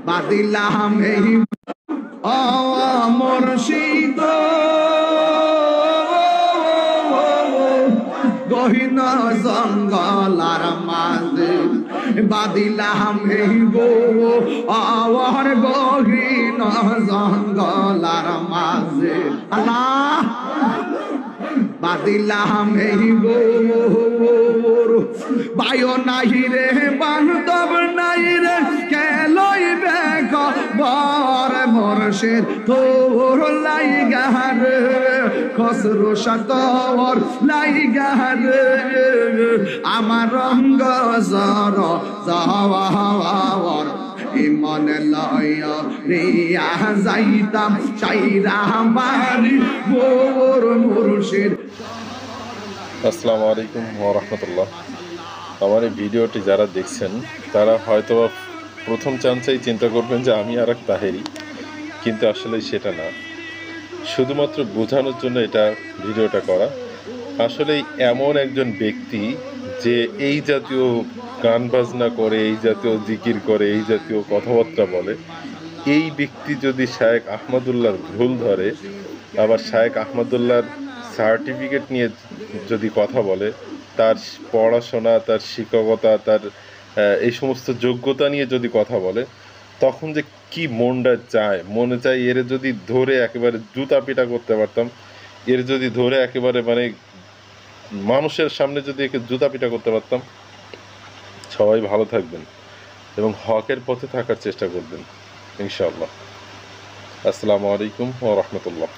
বাদিলাম এই ও মুর্শিদ গহীন জঙ্গলার মাঝে বাদিলাম এই গো আওয়ার গহীন জঙ্গলার মাঝে আল্লাহ বাদিলাম এই গোর বায়ো নাই রে বান্ধব নাই রে কেলই বেখ বর মুর্শিদ তোর লাইগার খসরু সাতর লাইগার আমার রঙ্গ জর যাওয়ার ইমন লয় রিয়া যাইতাম সাইরা বাড়ি গোর মুর্শিদ। আসসালামু আলাইকুম ওয়া রাহমাতুল্লাহ। আমার এই ভিডিওটি যারা দেখছেন তারা হয়তো প্রথম চান্সেই চিন্তা করবেন যে আমি আর এক তাহেরি, কিন্তু আসলে সেটা না। শুধুমাত্র বোঝানোর জন্য এটা ভিডিওটা করা। আসলে এমন একজন ব্যক্তি যে এই জাতীয় গান বাজনা করে, এই জাতীয় জিকির করে, এই জাতীয় কথাবার্তা বলে, এই ব্যক্তি যদি শায়েখ আহমদুল্লাহর ভুল ধরে, আবার শায়েখ আহমদুল্লাহর সার্টিফিকেট নিয়ে যদি কথা বলে, তার পড়াশোনা, তার শিক্ষকতা, তার এই সমস্ত যোগ্যতা নিয়ে যদি কথা বলে, তখন যে কি মনটা চায়, মনে চায় এর যদি ধরে একেবারে জুতা পিটা করতে পারতাম, এর যদি ধরে একেবারে মানে মানুষের সামনে যদি একে জুতা পিটা করতে পারতাম। সবাই ভালো থাকবেন এবং হকের পথে থাকার চেষ্টা করবেন ইনশাআল্লাহ। আসসালামু আলাইকুম ওয়া রাহমাতুল্লাহ।